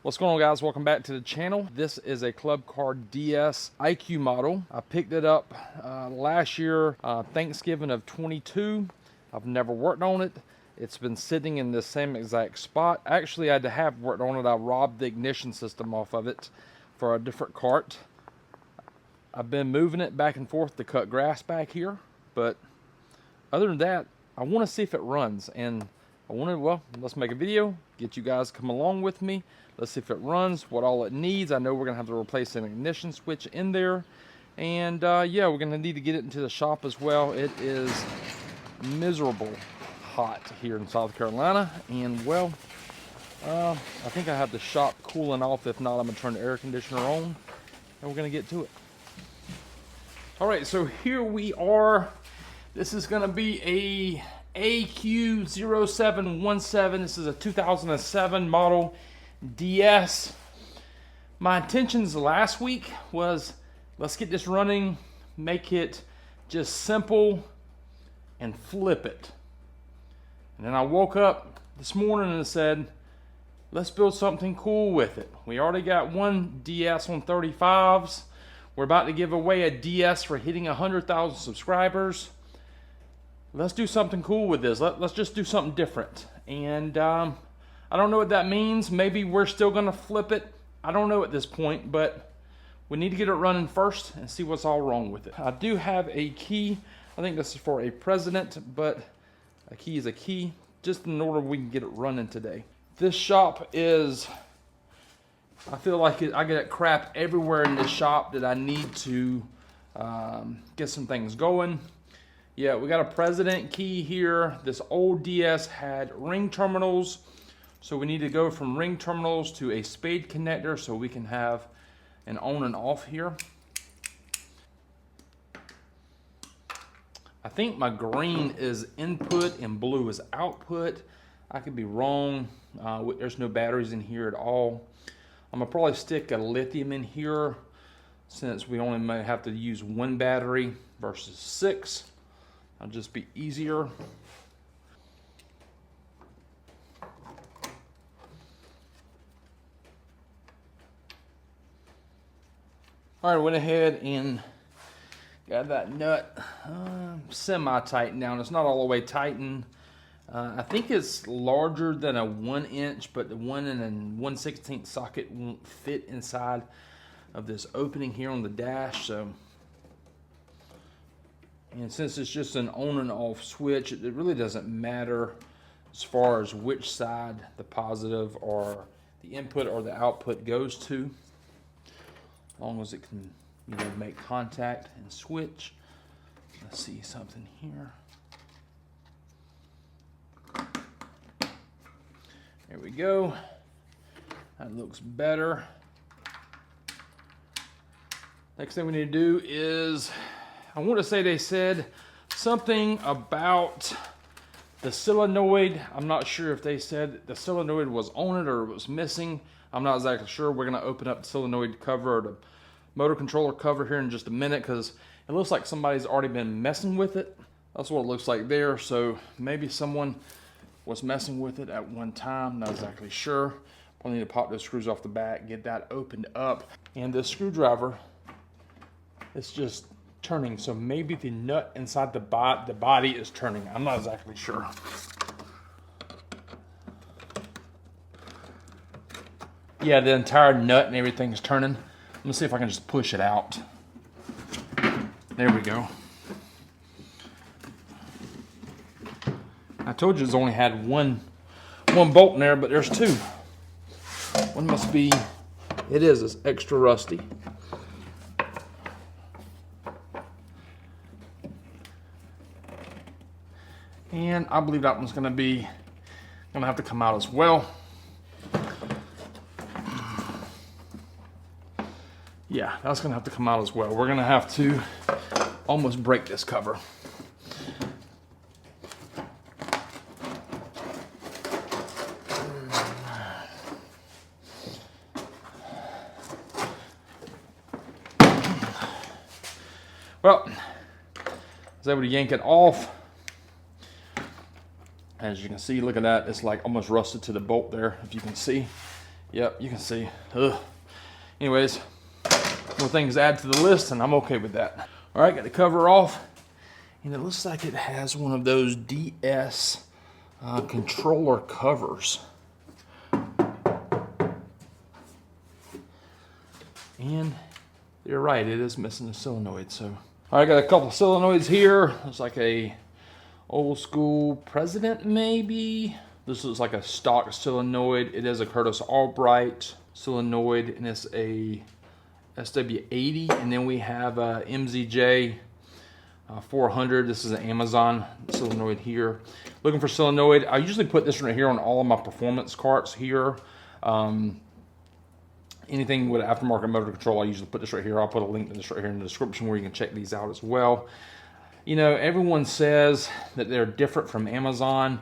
What's going on, guys? Welcome back to the channel. This is a Club Car DS IQ model. I picked it up last year, Thanksgiving of 22. I've never worked on it. It's been sitting in the same exact spot. Actually, I had to have worked on it. I robbed the ignition system off of it for a different cart. I've been moving it back and forth to cut grass back here, but other than that, I want to see if it runs, and I wanted, well, let's make a video, get you guys come along with me. Let's see if it runs, what all it needs. I know we're gonna have to replace an ignition switch in there, and yeah, we're gonna need to get it into the shop as well. It is miserable hot here in South Carolina, and well, I think I have the shop cooling off. If not, I'm gonna turn the air conditioner on, and we're gonna get to it. All right, so here we are. This is gonna be a AQ0717. This is a 2007 model DS. My intentions last week was, let's get this running, make it just simple, and flip it. And then I woke up this morning and said, let's build something cool with it. We already got one DS on 35s. We're about to give away a DS for hitting 100,000 subscribers. Let's do something cool with this. Let's just do something different. And I don't know what that means. Maybe we're still gonna flip it. I don't know at this point, but we need to get it running first and see what's all wrong with it. I do have a key. I think this is for a president, but a key is a key, just in order we can get it running today. This shop is, I feel like I get crap everywhere in this shop that I need to get some things going. Yeah, we got a president key here. This old DS had ring terminals, so we need to go from ring terminals to a spade connector so we can have an on and off here. I think my green is input and blue is output. I could be wrong. There's no batteries in here at all. I'm gonna probably stick a lithium in here since we only may have to use one battery versus 6. It'll just be easier. All right, went ahead and got that nut semi-tightened down. It's not all the way tightened. I think it's larger than a 1 inch, but the 1 1/16 socket won't fit inside of this opening here on the dash. So, and since it's just an on and off switch, it really doesn't matter as far as which side the positive or the input or the output goes to, as long as it can, you know, make contact and switch. Let's see something here. There we go. That looks better. Next thing we need to do is, I want to say they said something about the solenoid. I'm not sure if they said the solenoid was on it or it was missing. I'm not exactly sure. We're going to open up the solenoid cover or the motor controller cover here in just a minute, because it looks like somebody's already been messing with it. That's what it looks like there. So maybe someone was messing with it at one time. Not exactly sure. Probably need to pop those screws off the back, get that opened up. And this screwdriver, it's just turning. So maybe the nut inside the body is turning. I'm not exactly sure. Yeah, the entire nut and everything is turning. Let me see if I can just push it out. There we go. I told you it's only had one bolt in there, but there's 2. One must be, it's extra rusty. And I believe that one's gonna have to come out as well. Yeah, that's gonna have to come out as well. We're gonna have to almost break this cover. Well, I was able to yank it off. As you can see, look at that. It's like almost rusted to the bolt there, if you can see. Yep, you can see. Ugh. Anyways, more things to add to the list, and I'm okay with that. All right, got the cover off, and it looks like it has one of those DS controller covers. And you're right, it is missing a solenoid. So, all right, got a couple of solenoids here. Looks like a old school President, maybe. This looks like a stock solenoid. It is a Curtis Albright solenoid, and it's a SW80. And then we have a MZJ 400. This is an Amazon solenoid here. Looking for solenoid. I usually put this right here on all of my performance carts here. Anything with aftermarket motor control, I usually put this right here. I'll put a link to this right here in the description where you can check these out as well. You know, everyone says that they're different from Amazon.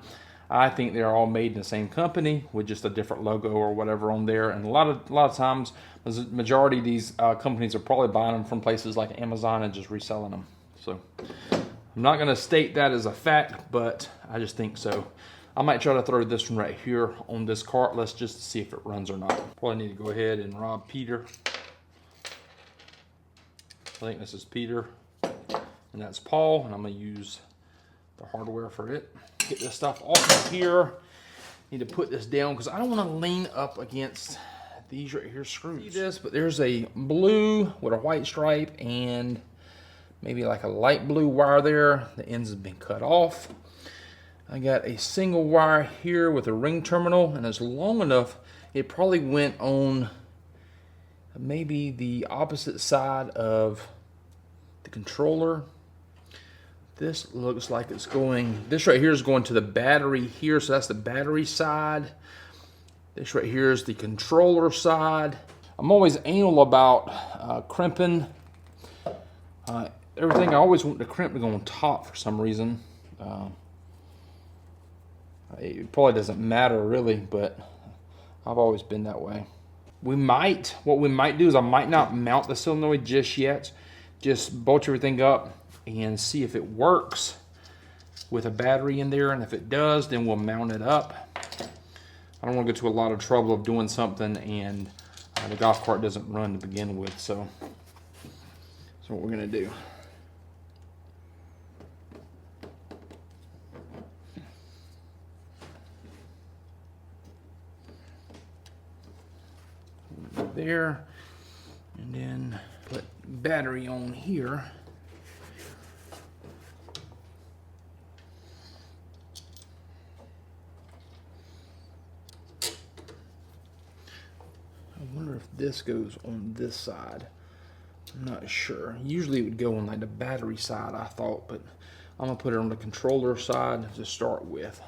I think they're all made in the same company with just a different logo or whatever on there. And a lot of times, the majority of these companies are probably buying them from places like Amazon and just reselling them. So I'm not going to state that as a fact, but I just think so. I might try to throw this one right here on this cart. Let's just see if it runs or not. Probably need to go ahead and rob Peter. I think this is Peter, and that's Paul, and I'm going to use the hardware for it. Get this stuff off of here. Need to put this down because I don't want to lean up against these right here screws. See this, but there's a blue with a white stripe and maybe like a light blue wire there. The ends have been cut off. I got a single wire here with a ring terminal, and it's long enough. It probably went on maybe the opposite side of the controller. This looks like it's going, this right here is going to the battery here, so that's the battery side. This right here is the controller side. I'm always anal about crimping. Everything, I always want the crimp to go on top for some reason. It probably doesn't matter really, but I've always been that way. What we might do is I might not mount the solenoid just yet. Just bolt everything up and see if it works with a battery in there. And if it does, then we'll mount it up. I don't want to go to a lot of trouble of doing something and the golf cart doesn't run to begin with. So that's what we're gonna do. There, and then put battery on here. I wonder if this goes on this side. I'm not sure. Usually it would go on like the battery side, I thought, but I'm gonna put it on the controller side to start with.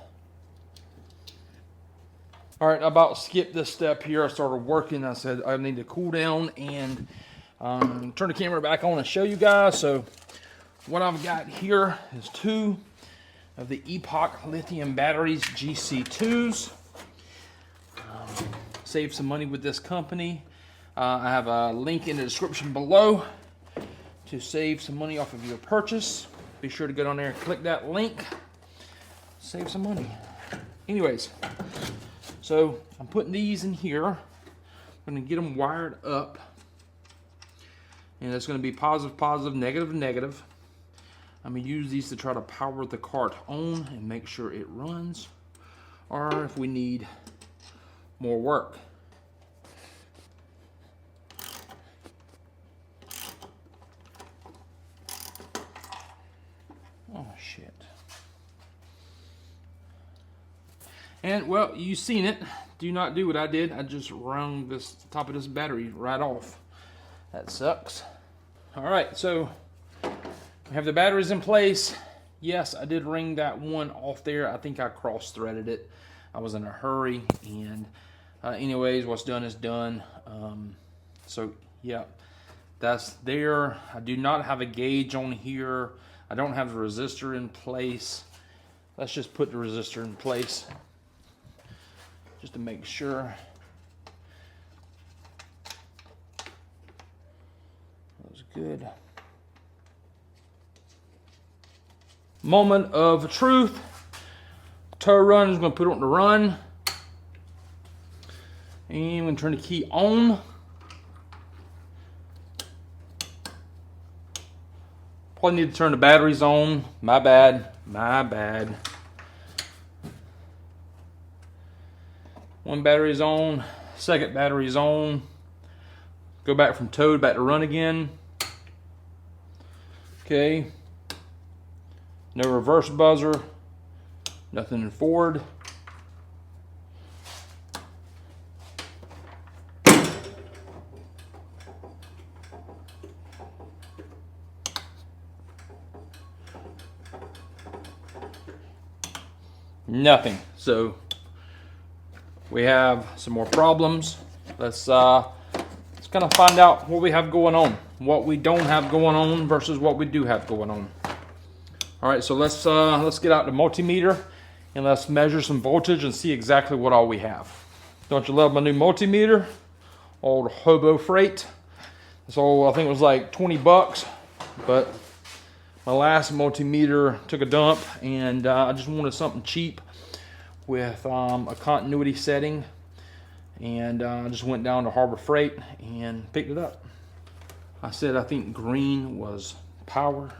All right, I about skipped this step here. I started working. I said I need to cool down and turn the camera back on and show you guys. So what I've got here is 2 of the Epoch lithium batteries, GC2s. Save some money with this company. I have a link in the description below to save some money off of your purchase. Be sure to go down there and click that link. Save some money. Anyways. So I'm putting these in here. I'm going to get them wired up. And it's going to be positive, positive, negative, negative. I'm going to use these to try to power the cart on and make sure it runs. Or if we need more work. Oh, shit. And, well, you've seen it. Do not do what I did. I just wrung this top of this battery right off. That sucks. All right, so we have the batteries in place. Yes, I did wring that one off there. I think I cross-threaded it. I was in a hurry, and anyways, what's done is done. So, yeah, that's there. I do not have a gauge on here. I don't have the resistor in place. Let's just put the resistor in place just to make sure. That was good. Moment of truth. Tow run is going to put it on the run. And I'm going to turn the key on. Probably need to turn the batteries on. My bad. My bad. One battery's on. Second battery's on. Go back from towed back to run again. Okay. No reverse buzzer. Nothing in forward. Nothing. So we have some more problems. Let's kind of find out what we have going on, what we don't have going on versus what we do have going on. All right, so let's get out the multimeter and let's measure some voltage and see exactly what all we have. Don't you love my new multimeter? Old Hobo Freight. This old, I think it was like 20 bucks, but my last multimeter took a dump, and I just wanted something cheap with a continuity setting, and I just went down to Harbor Freight and picked it up. I said I think green was power.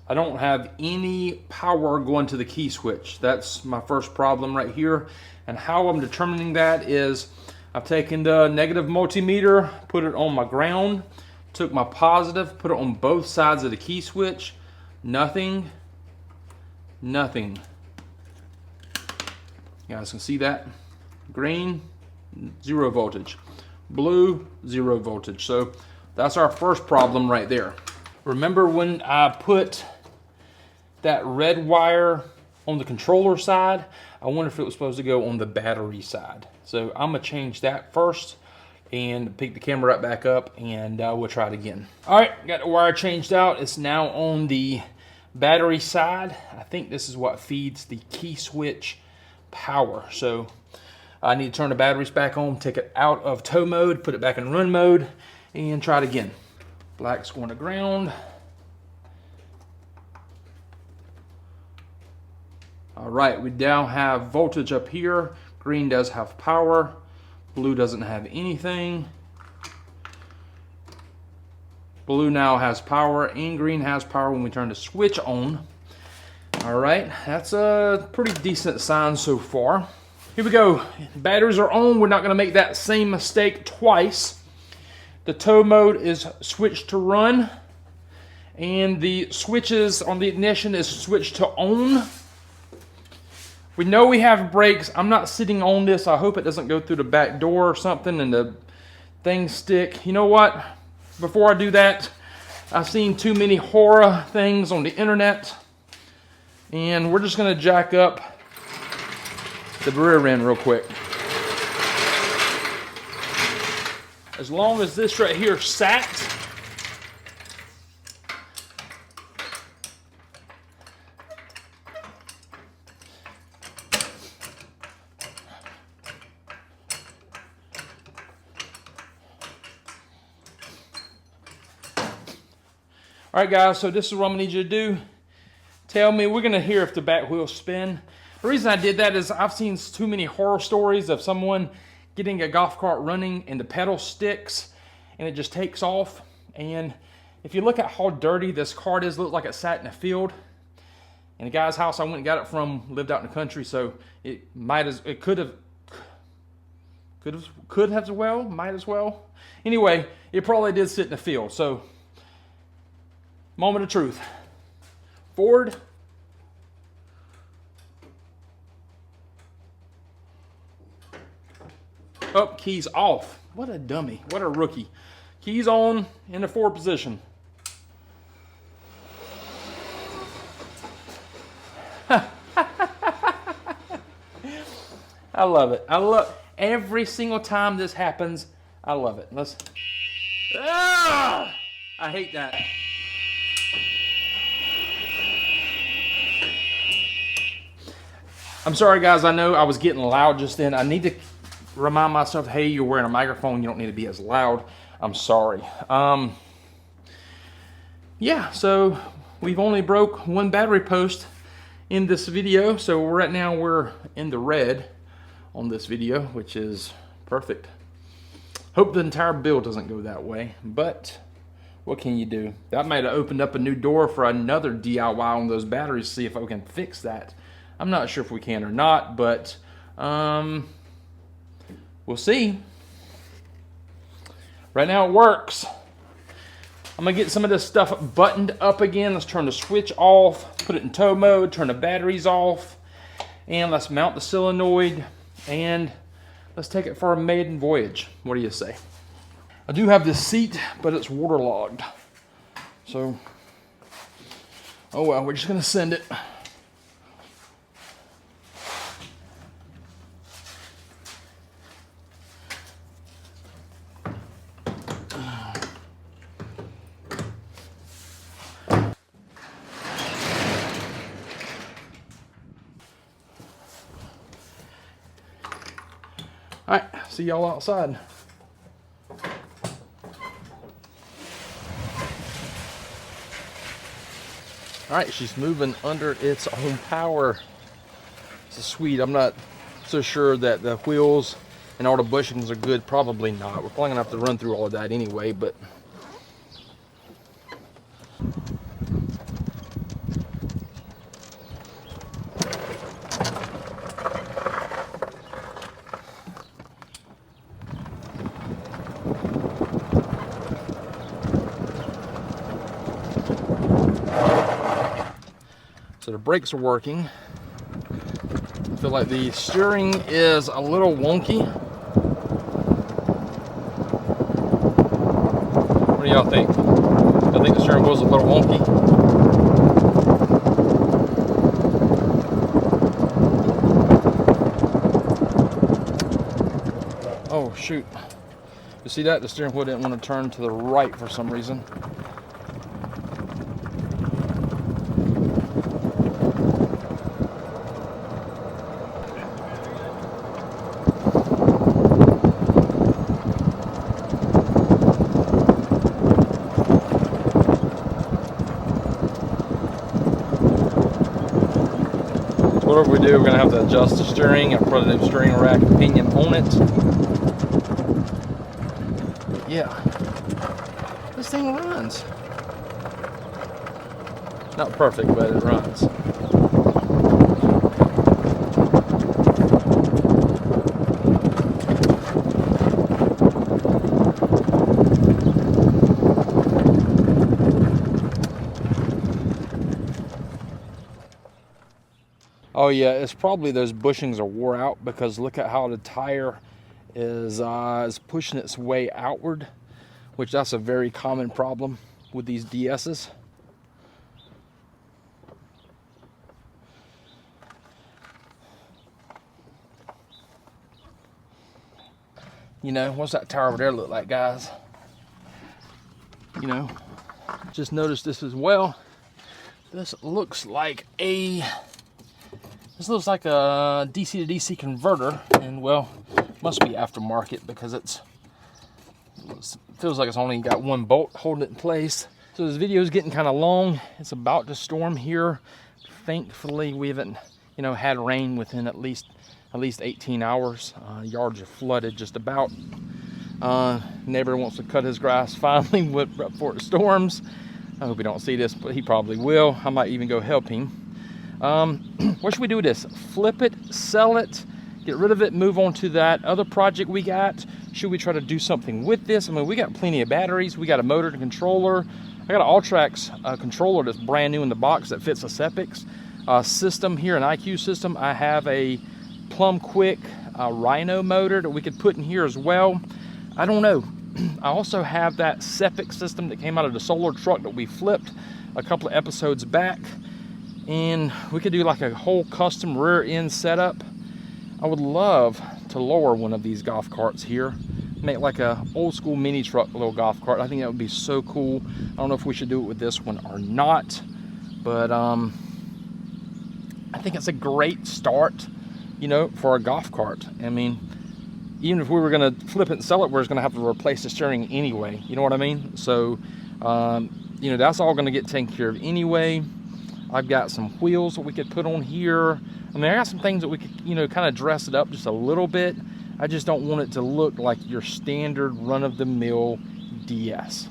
I don't have any power going to the key switch. That's my first problem right here. And how I'm determining that is I've taken the negative multimeter, put it on my ground, took my positive, put it on both sides of the key switch. Nothing. Nothing. You guys can see that. Green, 0 voltage. Blue, 0 voltage. So that's our first problem right there. Remember when I put that red wire on the controller side? I wonder if it was supposed to go on the battery side. So I'm gonna change that first and pick the camera right back up, and we'll try it again. All right, got the wire changed out. It's now on the battery side. I think this is what feeds the key switch power. So I need to turn the batteries back on, take it out of tow mode, put it back in run mode, and try it again. Black's going to ground. All right, we now have voltage up here. Green does have power. Blue doesn't have anything. Blue now has power, and green has power when we turn the switch on. All right, that's a pretty decent sign so far. Here we go. Batteries are on. We're not going to make that same mistake twice. The tow mode is switched to run, and the switches on the ignition is switched to on. We know we have brakes. I'm not sitting on this. I hope it doesn't go through the back door or something and the things stick. You know what? Before I do that, I've seen too many horror things on the internet, and we're just going to jack up the rear end real quick. As long as this right here sat, all right, guys, so this is what I'm gonna need you to do. Tell me, we're gonna hear if the back wheels spin. The reason I did that is I've seen too many horror stories of someone getting a golf cart running and the pedal sticks and it just takes off. And if you look at how dirty this cart is, it looks like it sat in a field. And the guy's house I went and got it from lived out in the country, so it might as well. Anyway, it probably did sit in the field. So, moment of truth. Forward. Oh, keys off. What a dummy. What a rookie. Keys on in the forward position. I love it. I love every single time this happens. I love it. Let's. Ah! I hate that. I'm sorry, guys. I know I was getting loud just then. I need to remind myself, hey, you're wearing a microphone. You don't need to be as loud. I'm sorry. Yeah, so we've only broke one battery post, in this video. So right now we're in the red on this video, which is perfect. Hope the entire build doesn't go that way, but what can you do? That might have opened up a new door for another DIY on those batteries, see if I can fix that. I'm not sure if we can or not, but we'll see. Right now it works. I'm gonna get some of this stuff buttoned up again. Let's turn the switch off, put it in tow mode, turn the batteries off, and let's mount the solenoid, and let's take it for a maiden voyage. What do you say? I do have this seat, but it's waterlogged. So, oh well, we're just gonna send it. All right, see y'all outside. All right, she's moving under its own power. This is sweet. I'm not so sure that the wheels and all the bushings are good. Probably not. We're probably gonna have to run through all of that anyway, but so the brakes are working. I feel like the steering is a little wonky. What do y'all think? I think the steering wheel's a little wonky. Oh shoot. You see that? The steering wheel didn't want to turn to the right for some reason. Whatever we do, we're going to have to adjust the steering and put a new steering rack and pinion on it. Yeah, this thing runs. Not perfect, but it runs. Oh yeah, it's probably those bushings are wore out, because look at how the tire is pushing its way outward, which that's a very common problem with these DS's. You know, what's that tire over there look like, guys? You know, just noticed this as well. This looks like a DC to DC converter, and well, must be aftermarket because it feels like it's only got one bolt holding it in place. So this video is getting kind of long. It's about to storm here. Thankfully, we haven't, had rain within at least 18 hours. Yards are flooded just about. Neighbor wants to cut his grass finally before it storms. I hope he don't see this, but he probably will. I might even go help him. What should we do with this? Flip it, sell it, get rid of it, move on to that other project we got? Should we try to do something with this? I mean, we got plenty of batteries. We got a motor and controller. I got an Alltrax controller that's brand new in the box that fits a Sepix system here, an IQ system. I have a Plum Quick Rhino motor that we could put in here as well. I don't know. I also have that Sepix system that came out of the solar truck that we flipped a couple of episodes back. And we could do like a whole custom rear end setup. I would love to lower one of these golf carts here, make like a old school mini truck little golf cart. I think that would be so cool. I don't know if we should do it with this one or not, but I think it's a great start, for a golf cart. I mean, even if we were going to flip it and sell it, we're just going to have to replace the steering anyway. You know what I mean? So, that's all going to get taken care of anyway. I've got some wheels that we could put on here. I mean, I got some things that we could, you know, kind of dress it up just a little bit. I just don't want it to look like your standard run-of-the-mill DS.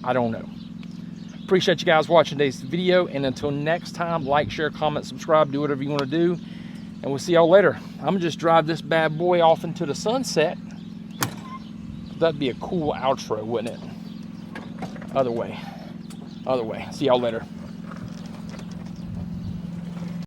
I don't know. Appreciate you guys watching today's video, and until next time, like, share, comment, subscribe, do whatever you want to do, and we'll see y'all later. I'm gonna just drive this bad boy off into the sunset. That'd be a cool outro, wouldn't it? Other way. See y'all later.